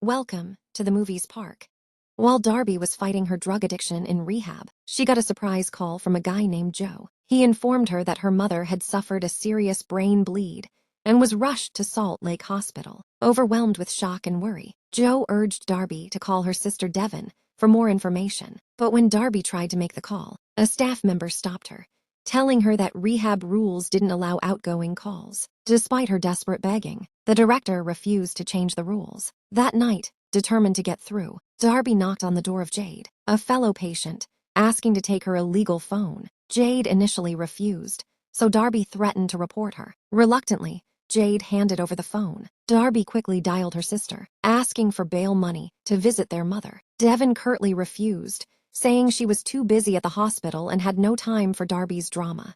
Welcome to the movies park. While Darby was fighting her drug addiction in rehab, she got a surprise call from a guy named Joe. He informed her that her mother had suffered a serious brain bleed and was rushed to Salt Lake Hospital. Overwhelmed with shock and worry, Joe urged Darby to call her sister Devin for more information. But when Darby tried to make the call, a staff member stopped her, telling her that rehab rules didn't allow outgoing calls. Despite her desperate begging, the director refused to change the rules. That night, determined to get through, Darby knocked on the door of Jade, a fellow patient, asking to take her illegal phone. Jade initially refused, so Darby threatened to report her. Reluctantly, Jade handed over the phone. Darby quickly dialed her sister, asking for bail money to visit their mother. Devin curtly refused, saying she was too busy at the hospital and had no time for Darby's drama.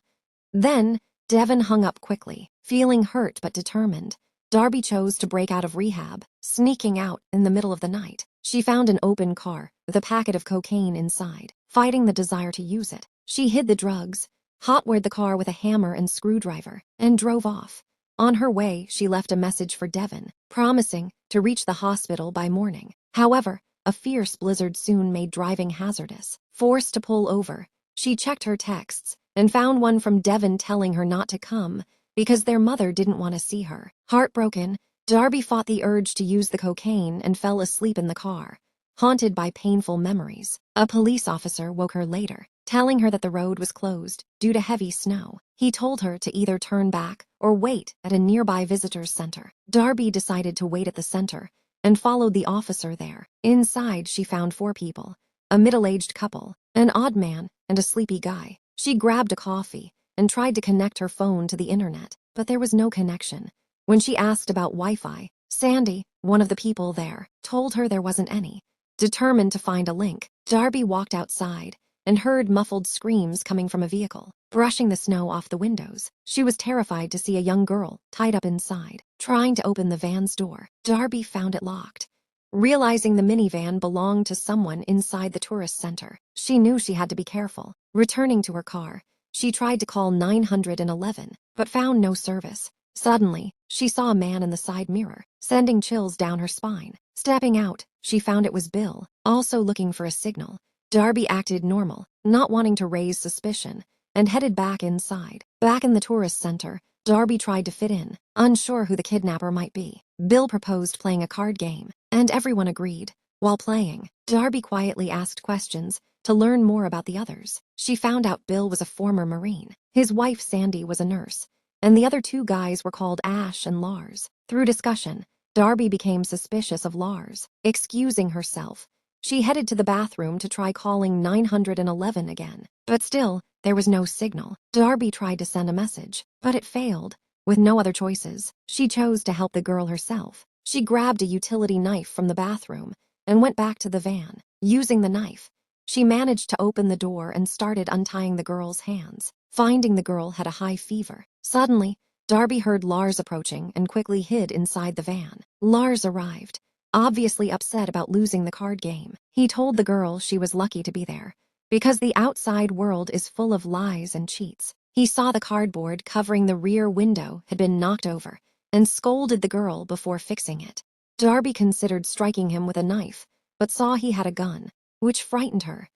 Then, Devin hung up quickly, feeling hurt but determined. Darby chose to break out of rehab, sneaking out in the middle of the night. She found an open car with a packet of cocaine inside. Fighting the desire to use it, she hid the drugs, hotwired the car with a hammer and screwdriver, and drove off. On her way, she left a message for Devin, promising to reach the hospital by morning. However, a fierce blizzard soon made driving hazardous. Forced to pull over, she checked her texts and found one from Devin telling her not to come because their mother didn't want to see her. Heartbroken, Darby fought the urge to use the cocaine and fell asleep in the car, haunted by painful memories. A police officer woke her later, telling her that the road was closed due to heavy snow. He told her to either turn back or wait at a nearby visitors center. Darby decided to wait at the center and followed the officer there. Inside, she found 4 people, a middle-aged couple, an odd man, and a sleepy guy. She grabbed a coffee and tried to connect her phone to the internet, but there was no connection. When she asked about Wi-Fi, Sandy, one of the people there, told her there wasn't any. Determined to find a link, Darby walked outside and heard muffled screams coming from a vehicle, brushing the snow off the windows. She was terrified to see a young girl tied up inside. Trying to open the van's door, Darby found it locked. Realizing the minivan belonged to someone inside the tourist center, she knew she had to be careful. Returning to her car, she tried to call 911, but found no service. Suddenly, she saw a man in the side mirror, sending chills down her spine. Stepping out, she found it was Bill, also looking for a signal. Darby acted normal, not wanting to raise suspicion, and headed back inside. Back in the tourist center, Darby tried to fit in, unsure who the kidnapper might be. Bill proposed playing a card game, and everyone agreed. While playing, Darby quietly asked questions to learn more about the others. She found out Bill was a former Marine. His wife Sandy was a nurse, and the other 2 guys were called Ash and Lars. Through discussion, Darby became suspicious of Lars. Excusing herself, she headed to the bathroom to try calling 911 again. But still, there was no signal. Darby tried to send a message, but it failed. With no other choices, she chose to help the girl herself. She grabbed a utility knife from the bathroom and went back to the van. Using the knife, she managed to open the door and started untying the girl's hands. Finding the girl had a high fever. Suddenly, Darby heard Lars approaching and quickly hid inside the van. Lars arrived, obviously upset about losing the card game. He told the girl she was lucky to be there, because the outside world is full of lies and cheats. He saw the cardboard covering the rear window had been knocked over and scolded the girl before fixing it. Darby considered striking him with a knife, but saw he had a gun, which frightened her.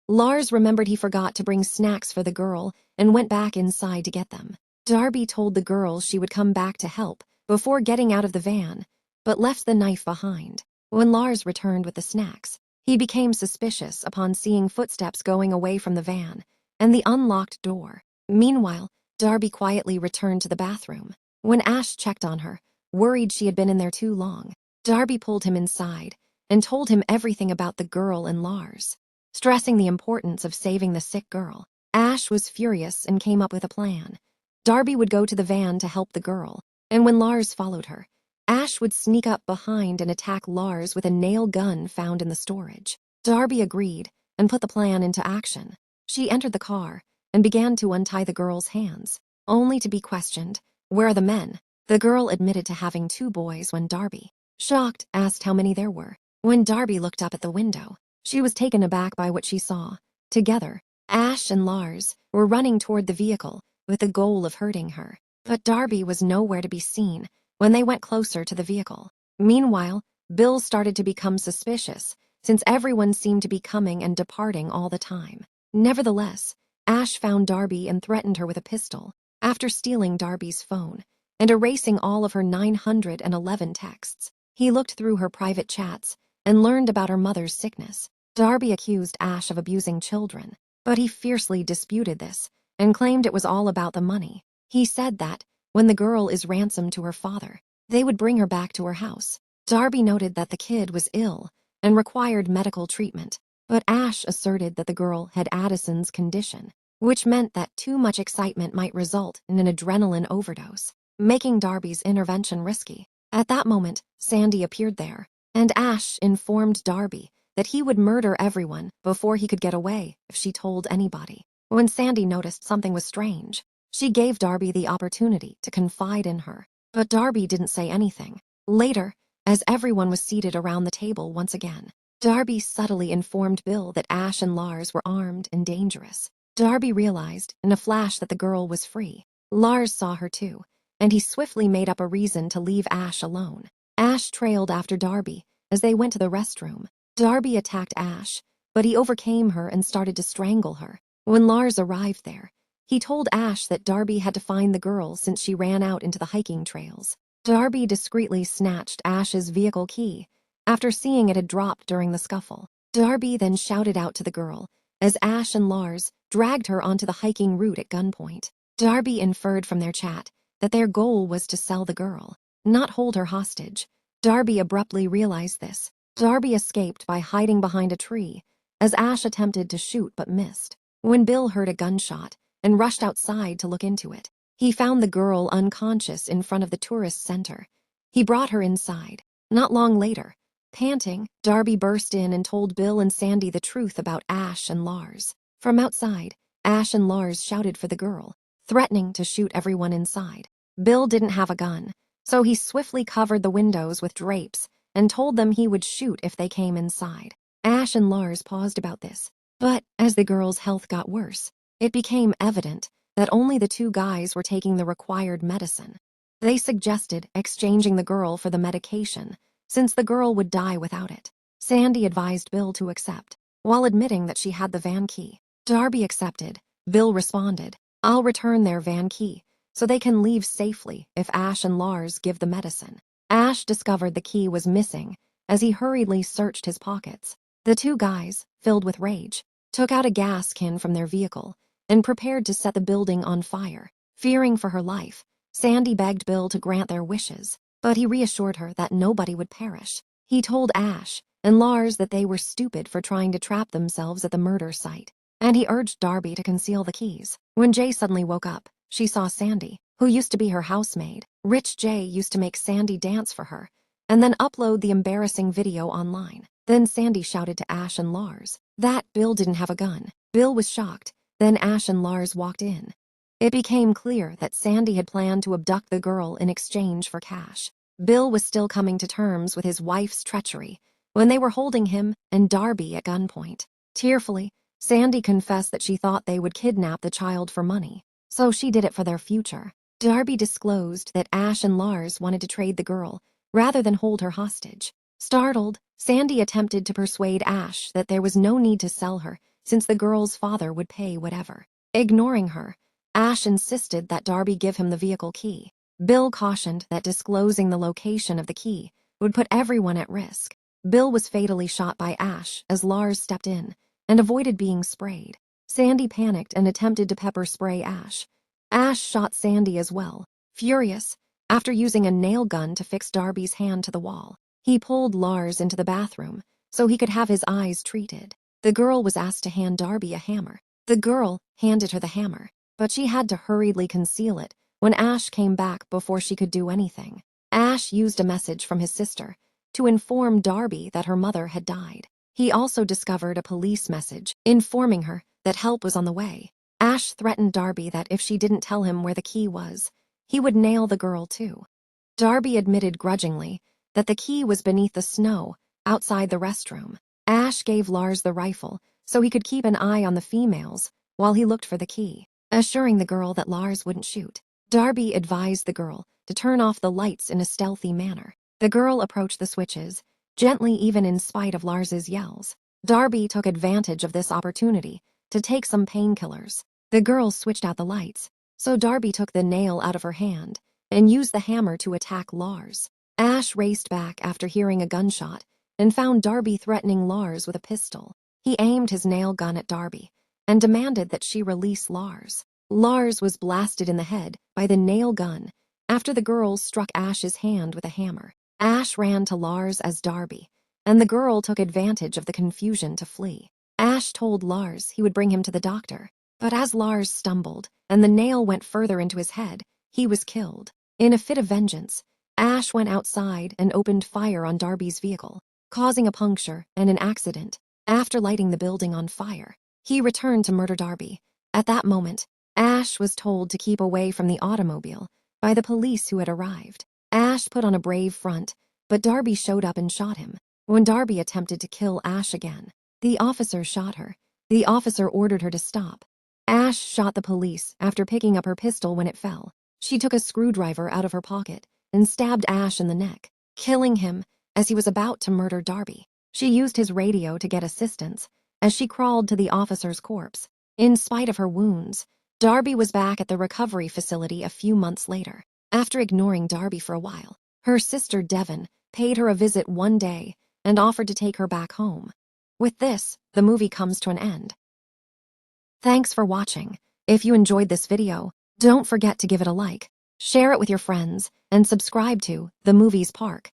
Lars remembered he forgot to bring snacks for the girl and went back inside to get them. Darby told the girl she would come back to help before getting out of the van, but left the knife behind. When Lars returned with the snacks, he became suspicious upon seeing footsteps going away from the van and the unlocked door. Meanwhile, Darby quietly returned to the bathroom. When Ash checked on her, worried she had been in there too long, Darby pulled him inside and told him everything about the girl and Lars. Stressing the importance of saving the sick girl, Ash was furious and came up with a plan. Darby would go to the van to help the girl, and when Lars followed her, Ash would sneak up behind and attack Lars with a nail gun found in the storage. Darby agreed and put the plan into action. She entered the car and began to untie the girl's hands, only to be questioned. "Where are the men?" The girl admitted to having 2 boys when Darby, shocked, asked how many there were. When Darby looked up at the window, she was taken aback by what she saw. Together, Ash and Lars were running toward the vehicle with the goal of hurting her. But Darby was nowhere to be seen when they went closer to the vehicle. Meanwhile, Bill started to become suspicious, since everyone seemed to be coming and departing all the time. Nevertheless, Ash found Darby and threatened her with a pistol. After stealing Darby's phone and erasing all of her 911 texts, he looked through her private chats and learned about her mother's sickness. Darby accused Ash of abusing children, but he fiercely disputed this and claimed it was all about the money. He said that, when the girl is ransomed to her father, they would bring her back to her house. Darby noted that the kid was ill and required medical treatment, but Ash asserted that the girl had Addison's condition, which meant that too much excitement might result in an adrenaline overdose, making Darby's intervention risky. At that moment, Sandy appeared there, and Ash informed Darby that he would murder everyone before he could get away if she told anybody. When Sandy noticed something was strange, she gave Darby the opportunity to confide in her, but Darby didn't say anything. Later, as everyone was seated around the table once again, Darby subtly informed Bill that Ash and Lars were armed and dangerous. Darby realized in a flash that the girl was free. Lars saw her too, and he swiftly made up a reason to leave Ash alone. Ash trailed after Darby as they went to the restroom. Darby attacked Ash, but he overcame her and started to strangle her. When Lars arrived there, he told Ash that Darby had to find the girl since she ran out into the hiking trails. Darby discreetly snatched Ash's vehicle key after seeing it had dropped during the scuffle. Darby then shouted out to the girl as Ash and Lars dragged her onto the hiking route at gunpoint. Darby inferred from their chat that their goal was to sell the girl, not hold her hostage. Darby abruptly realized this. Darby escaped by hiding behind a tree as Ash attempted to shoot but missed. When Bill heard a gunshot and rushed outside to look into it, he found the girl unconscious in front of the tourist center. He brought her inside. Not long later, panting, Darby burst in and told Bill and Sandy the truth about Ash and Lars. From outside, Ash and Lars shouted for the girl, threatening to shoot everyone inside. Bill didn't have a gun, so he swiftly covered the windows with drapes and told them he would shoot if they came inside. Ash and Lars paused about this, but as the girl's health got worse, it became evident that only the two guys were taking the required medicine. They suggested exchanging the girl for the medication, since the girl would die without it. Sandy advised Bill to accept, while admitting that she had the van key. Darby accepted. Bill responded, "I'll return their van key, so they can leave safely if Ash and Lars give the medicine." Ash discovered the key was missing as he hurriedly searched his pockets. The two guys, filled with rage, took out a gas can from their vehicle and prepared to set the building on fire. Fearing for her life, Sandy begged Bill to grant their wishes, but he reassured her that nobody would perish. He told Ash and Lars that they were stupid for trying to trap themselves at the murder site, and he urged Darby to conceal the keys. When Jay suddenly woke up, she saw Sandy, who used to be her housemaid. Rich Jay used to make Sandy dance for her and then upload the embarrassing video online. Then Sandy shouted to Ash and Lars that Bill didn't have a gun. Bill was shocked. Then Ash and Lars walked in. It became clear that Sandy had planned to abduct the girl in exchange for cash. Bill was still coming to terms with his wife's treachery when they were holding him and Darby at gunpoint. Tearfully, Sandy confessed that she thought they would kidnap the child for money, so she did it for their future. Darby disclosed that Ash and Lars wanted to trade the girl rather than hold her hostage. Startled, Sandy attempted to persuade Ash that there was no need to sell her since the girl's father would pay whatever. Ignoring her, Ash insisted that Darby give him the vehicle key. Bill cautioned that disclosing the location of the key would put everyone at risk. Bill was fatally shot by Ash as Lars stepped in and avoided being sprayed. Sandy panicked and attempted to pepper spray Ash. Ash shot Sandy as well. Furious, after using a nail gun to fix Darby's hand to the wall, he pulled Lars into the bathroom so he could have his eyes treated. The girl was asked to hand Darby a hammer. The girl handed her the hammer, but she had to hurriedly conceal it when Ash came back before she could do anything. Ash used a message from his sister to inform Darby that her mother had died. He also discovered a police message informing her that help was on the way. Ash threatened Darby that if she didn't tell him where the key was, he would nail the girl too. Darby admitted grudgingly that the key was beneath the snow outside the restroom. Ash gave Lars the rifle so he could keep an eye on the females while he looked for the key, assuring the girl that Lars wouldn't shoot. Darby advised the girl to turn off the lights in a stealthy manner. The girl approached the switches gently even in spite of Lars's yells. Darby took advantage of this opportunity to take some painkillers. The girl switched out the lights, so Darby took the nail out of her hand and used the hammer to attack Lars. Ash raced back after hearing a gunshot and found Darby threatening Lars with a pistol. He aimed his nail gun at Darby and demanded that she release Lars. Lars was blasted in the head by the nail gun after the girl struck Ash's hand with a hammer. Ash ran to Lars as Darby, and the girl took advantage of the confusion to flee. Ash told Lars he would bring him to the doctor, but as Lars stumbled and the nail went further into his head, he was killed. In a fit of vengeance, Ash went outside and opened fire on Darby's vehicle, causing a puncture and an accident. After lighting the building on fire, he returned to murder Darby. At that moment, Ash was told to keep away from the automobile by the police who had arrived. Ash put on a brave front, but Darby showed up and shot him. When Darby attempted to kill Ash again, the officer shot her. The officer ordered her to stop. Ash shot the police after picking up her pistol when it fell. She took a screwdriver out of her pocket and stabbed Ash in the neck, killing him as he was about to murder Darby. She used his radio to get assistance as she crawled to the officer's corpse. In spite of her wounds, Darby was back at the recovery facility a few months later. After ignoring Darby for a while, her sister Devon paid her a visit one day and offered to take her back home. With this, the movie comes to an end. Thanks for watching. If you enjoyed this video, don't forget to give it a like, share it with your friends, and subscribe to The Movies Park.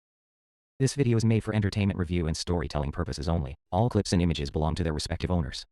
This video is made for entertainment review and storytelling purposes only. All clips and images belong to their respective owners.